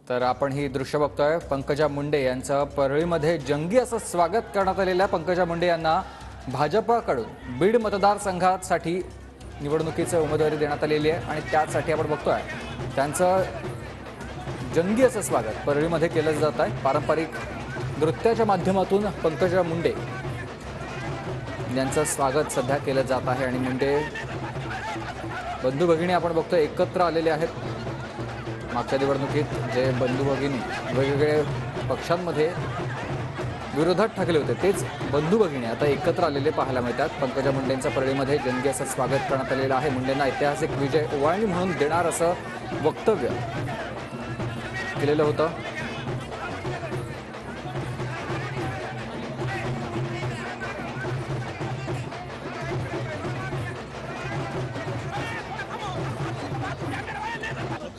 तर आपण ही दृश्य बघतोय पंकजा मुंडे यांचं परळीमध्ये जंगी असं स्वागत करण्यात आलेल्या पंकजा मुंडे यांना भाजपकडून बीड मतदारसंघासाठी निवडणुकीची उमेदवारी देण्यात आलेली आहे आणि त्यासाठी आपण बघतोय त्यांचं जंगी असं स्वागत परळीमध्ये केलं जात आहे। पारंपरिक नृत्याच्या माध्यमातून पंकजा मुंडे यांचं स्वागत सध्या केलं जात आहे आणि मुंडे बंधू भगिनी आपण बघतोय एकत्र आलेले आहेत। मागच्या निवडणुकीत जे बंधू भगिनी वेगवेगळे पक्षांमध्ये विरोधात ठाकले होते तेच बंधू भगिनी आता एकत्र आलेले पाहायला मिळतात। पंकजा मुंडेंचं परळीमध्ये जंगी असं स्वागत करण्यात आलेलं आहे। मुंडेंना ऐतिहासिक विजय ओवाळणी म्हणून देणार असं वक्तव्य केलेलं होतं।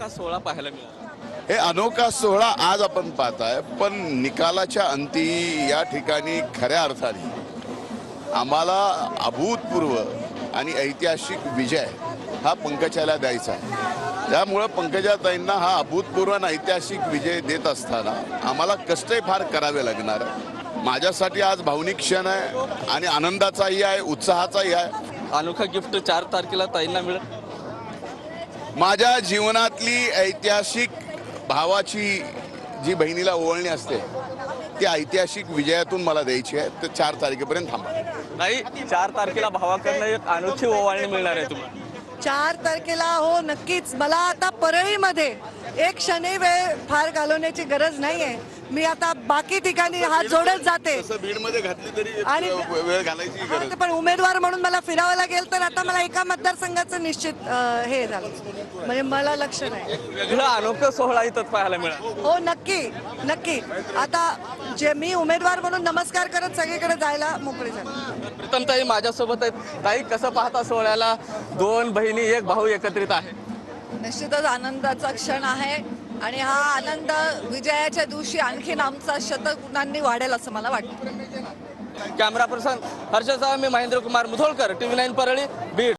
सोहळा पाहायला मिळाला। हे अनोखा सोहळा आज आपण पाहताय, पण निकालाच्या अंती या ठिकाणी खऱ्या अर्थाने आम्हाला अभूतपूर्व आणि ऐतिहासिक विजय हा पंकजाला द्यायचा आहे। त्यामुळे पंकजाताईंना हा अभूतपूर्व आणि ऐतिहासिक विजय देत असताना आम्हाला कष्टही फार करावे लागणार आहे। माझ्यासाठी आज भावनिक क्षण आहे आणि आनंदाचाही आहे, उत्साहाचाही आहे। अनोखा गिफ्ट 4 तारखेला ताईंना मिळेल। माझ्या जीवनातली ऐतिहासिक भावाची जी बहिणीला ओवाळणी असते ती ऐतिहासिक विजयातून मला द्यायची आहे। तर 4 तारखेपर्यंत थांबा। नाही, 4 तारखेला भावाकडनं एक अनोखी ओवाळणी मिळणार आहे तुम्हाला। 4 तारखेला हो नक्कीच। मला आता परळीमध्ये एक क्षणी वेळ फार घालवण्याची गरज नाहीये। मी आता बाकी ठिकाणी हात जोडत जाते। बीड मध्ये घातली तरी आणि वेळ घालायची गरज पण उमेदवार म्हणून मला फिरावं लागेल तर आता मला एका मतदारसंघाचं निश्चित हे झालं, म्हणजे मला लक्ष नाही। वेगळं अनोखं सोहळा इथंच पाहायला मिळाला। हो नक्की नक्की। आता जे मी उमेदवार म्हणून नमस्कार करत सगळीकडे जायला मोकळी झाली। प्रीतम ताई माझ्यासोबत आहेत। ताई, कसं पाहता सोहळ्याला? 2 बहिणी 1 भाऊ एकत्रित आहे। निश्चितच आनंदाचा क्षण आहे आणि हा आनंद विजयाच्या दिवशी आणखीन आमचा शतगुणांनी वाढेल असं मला वाटतं। कॅमेरा पर्सन हर्षद, मी महेंद्र कुमार मुधोळकर, TV9 परळी, बीड।